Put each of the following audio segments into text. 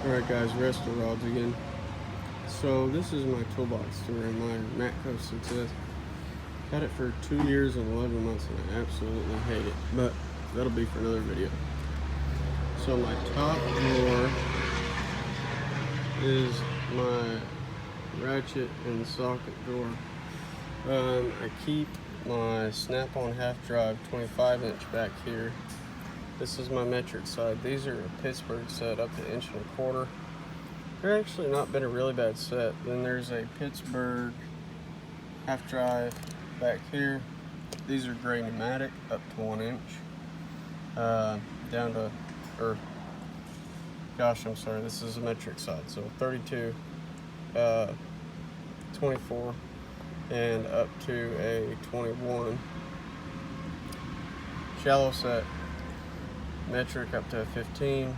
Alright guys, Restorods again. So this is my toolbox to run my Matco success. Had it for 2 years and 11 months and I absolutely hate it, but that'll be for another video. So my top drawer is my ratchet and socket drawer. I keep my Snap On half drive 25-inch back here. This is my metric side. These are a Pittsburgh set up to 1.25 inches. They're actually not been a really bad set. Then there's a Pittsburgh half drive back here. These are gray pneumatic up to 1 inch. Down to, I'm sorry, this is a metric side. So 32, 24, and up to a 21. Shallow set. Metric up to a 15,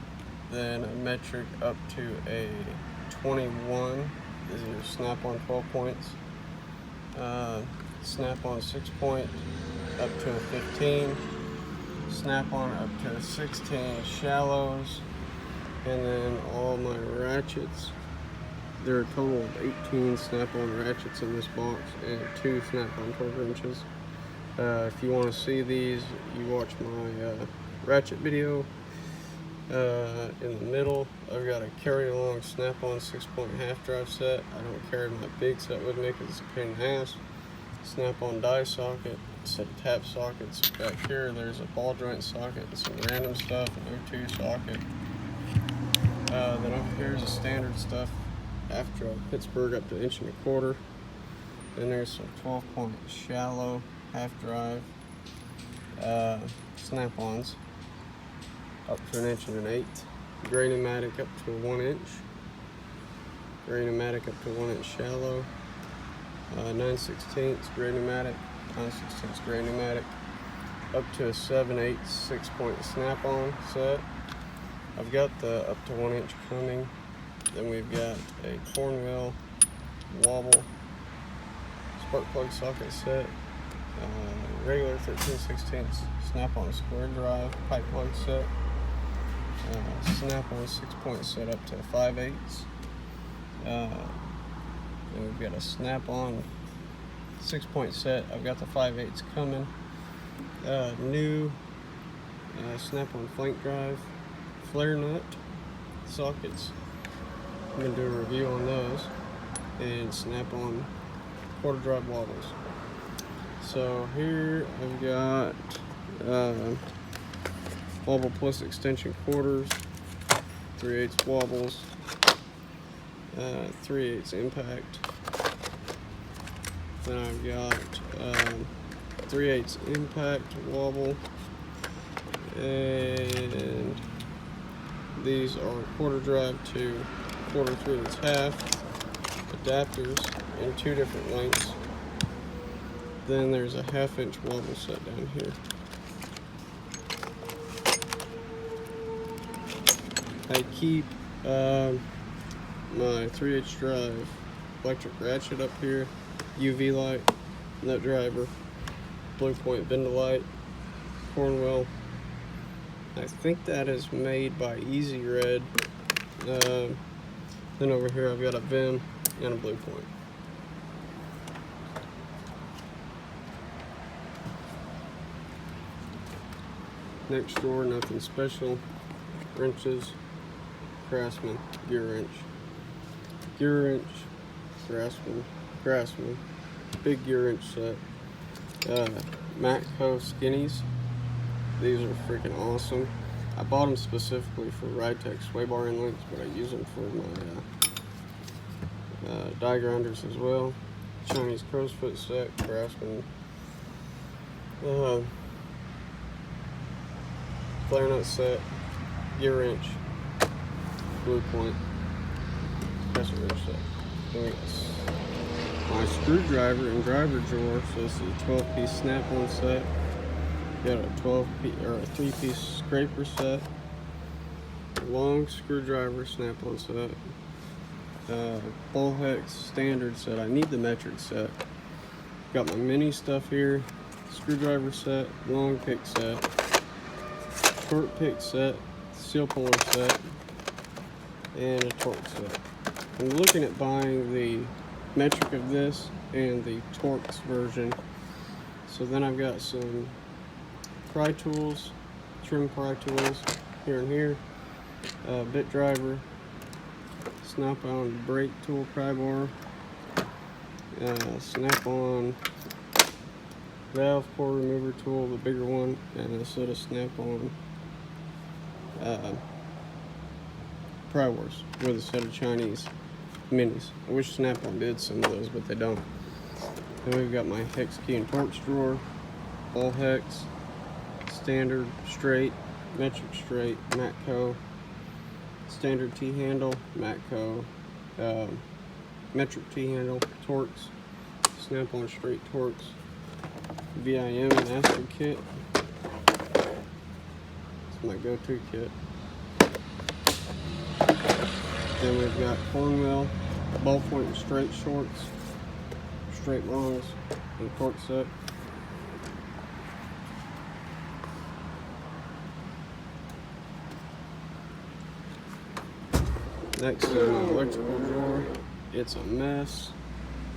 then a metric up to a 21. These are Snap On 12 points. Snap On 6 point up to a 15. Snap On up to a 16 shallows. And then all my ratchets. There are a total of 18 Snap On ratchets in this box and 2 Snap On 12 inches. If you want to see these, you watch my ratchet video. In the middle, I've got a carry along Snap On 6-point half drive set. I don't carry my big set with me because it's a pain in the ass. Snap On die socket, set of tap sockets back here. There's a ball joint socket and some random stuff, an O2 socket. Then over here is a standard stuff half drive Pittsburgh up to 1.25 inches. Then there's some 12-point shallow half drive Snap-ons up to 1 1/8 inches. Gray pneumatic up to 1 inch. Gray pneumatic up to 1 inch shallow. 9/16 gray pneumatic. 9/16 gray pneumatic. Up to a 7/8 6-point Snap-on set. I've got the up to 1 inch coming. Then we've got a cornwell wobble spark plug socket set. Regular 13/16 Snap-on square drive pipe plug set. Snap-on 6-point set up to 5/8. And we've got a Snap-on 6-point set. I've got the 5/8 coming. New Snap-on flank drive flare nut sockets. I'm going to do a review on those. And Snap-on quarter drive wobbles. So here I've got wobble plus extension quarters, 3/8 wobbles, 3/8 impact. Then I've got 3/8 impact wobble, and these are quarter drive to 1/4 half adapters in 2 different lengths. Then there's a 1/2 inch wobble set down here. I keep my 3/8 drive electric ratchet up here, UV light, nut driver, blue point bend light, cornwell. I think that is made by Easy Red. Then over here I've got a Vim and a blue point. Next drawer, nothing special. Wrenches, Craftsman, gear wrench, Craftsman, big gear wrench set. Matco skinnies. These are freaking awesome. I bought them specifically for Ride-Tech sway bar inlets, but I use them for my die grinders as well. Chinese crow's foot set, Craftsman. Flare nut set, gear wrench, blue point, pressure wrench set. Then we got my screwdriver and driver drawer. So this is a 12-piece Snap-on set. Got a 3-piece scraper set, long screwdriver Snap-on set, bullhex standard set. I need the metric set. Got my mini stuff here, screwdriver set, long pick set, short pick set, seal puller set, and a torque set. I'm looking at buying the metric of this and the Torx version. So then I've got some pry tools, trim pry tools here and here, bit driver, Snap on brake tool pry bar, Snap on valve core remover tool, the bigger one, and a set of Snap on pry wars with a set of Chinese minis. I wish Snap on did some of those, but they don't. Then we've got my hex key and Torx drawer, all hex, standard straight, metric straight, Matco, standard T-handle, Matco, metric T-handle, Torx, Snap on straight Torx, VIM and Astro kit. It's my go-to kit. Then we've got cornwell, ballpoint and straight shorts, straight longs, and torque set. Next is my electrical drawer. It's a mess.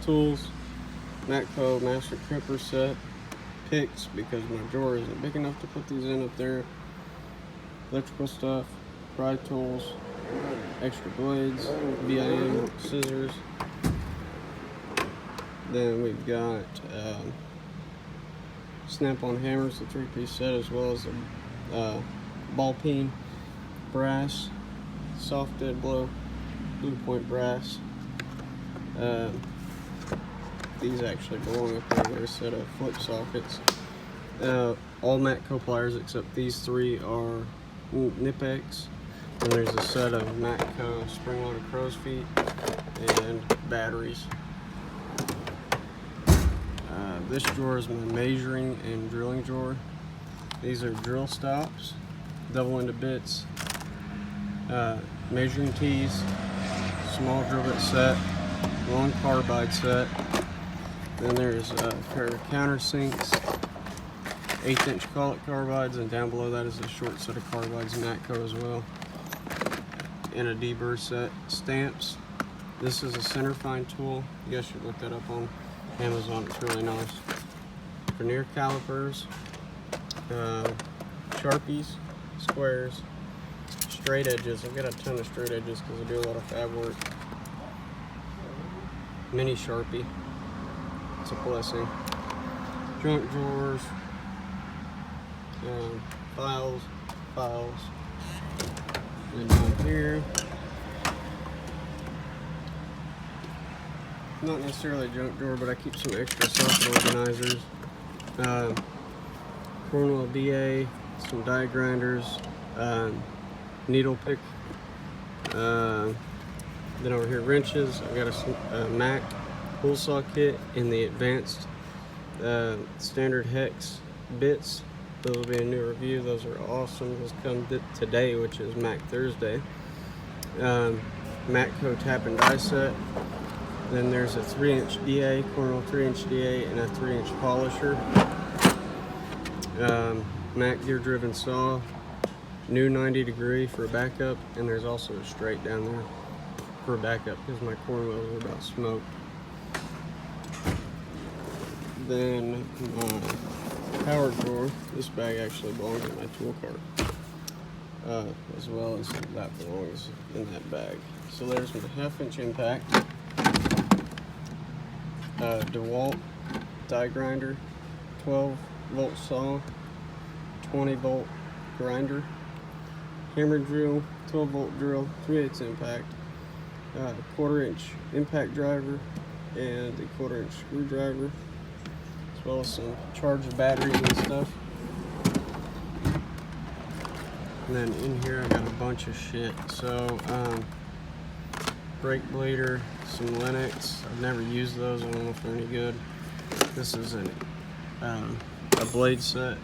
Tools, Matco master crimper set, picks because my drawer isn't big enough to put these in up there. Electrical stuff, pry tools, extra blades, BIM, scissors. Then we've got Snap-on hammers, the 3-piece set, as well as a ball peen, brass, soft dead blow, blue point brass. These actually belong up there. They're a set of flip sockets. All Matco pliers except these three are Nipex. And there's a set of Matco spring-loaded crow's feet and batteries. This drawer is my measuring and drilling drawer. These are drill stops, double-ended bits, measuring tees, small drill bit set, long carbide set. Then there's a pair of countersinks, 1/8" collet carbides, and down below that is a short set of carbides, Matco as well, and a deburr set. Stamps. This is a center fine tool. You guys should look that up on Amazon. It's really nice. Vernier calipers, Sharpies, squares, straight edges. I've got a ton of straight edges because I do a lot of fab work. Mini Sharpie. It's a blessing. Junk drawers, files, and down here, not necessarily a junk drawer, but I keep some extra socket organizers, Cornwell DA, some die grinders, needle pick, then over here wrenches. I've got a Mac pull saw kit in the advanced standard hex bits. Those will be a new review. Those are awesome. Those come today, which is Mac Thursday. Matco tap and die set. Then there's a 3" DA, Cornwell 3" DA, and a 3" polisher. Mac gear driven saw, new 90° for a backup, and there's also a straight down there for a backup because my cornwells are about smoked. Then my power drawer. This bag actually belongs in my tool cart, as well as that belongs in that bag. So there's my 1/2" impact, DeWalt die grinder, 12-volt saw, 20-volt grinder, hammer drill, 12-volt drill, 3/8 impact, 1/4" impact driver, and the 1/4" screwdriver, as well as some charged batteries and stuff. And then in here I got a bunch of shit. So brake bleeder, some Linux. I've never used those. I don't know if they're any good. This is a blade set.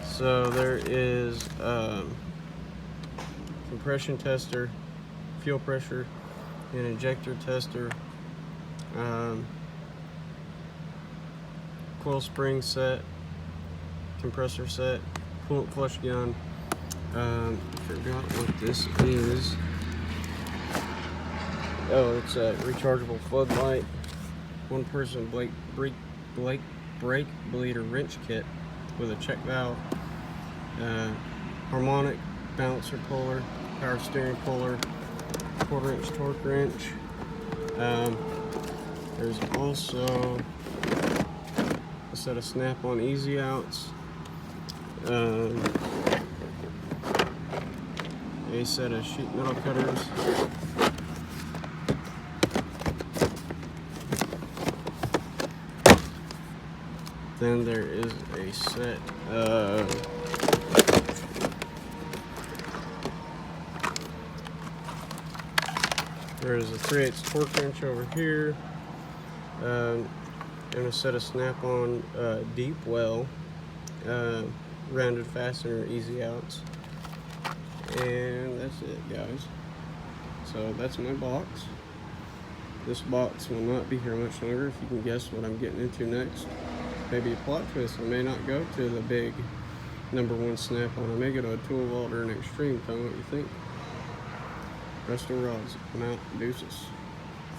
So there is compression tester, fuel pressure, an injector tester, coil spring set, compressor set, coolant flush gun. Forgot what this is. Oh, it's a rechargeable floodlight. One person brake bleeder wrench kit with a check valve. Harmonic balancer puller, power steering puller, 1/4-inch torque wrench. There's also a set of Snap On easy outs. A set of sheet metal cutters. Then there is a set of there's a 3/8 torque wrench over here, and a set of Snap On deep well rounded fastener easy outs. And that's it, guys. So that's my box. This box will not be here much longer. If you can guess what I'm getting into next, maybe a plot twist. I may not go to the big #1 Snap On. I may go to a tool welder and extreme. Tell me what you think. Restorods, I'm out. Deuces.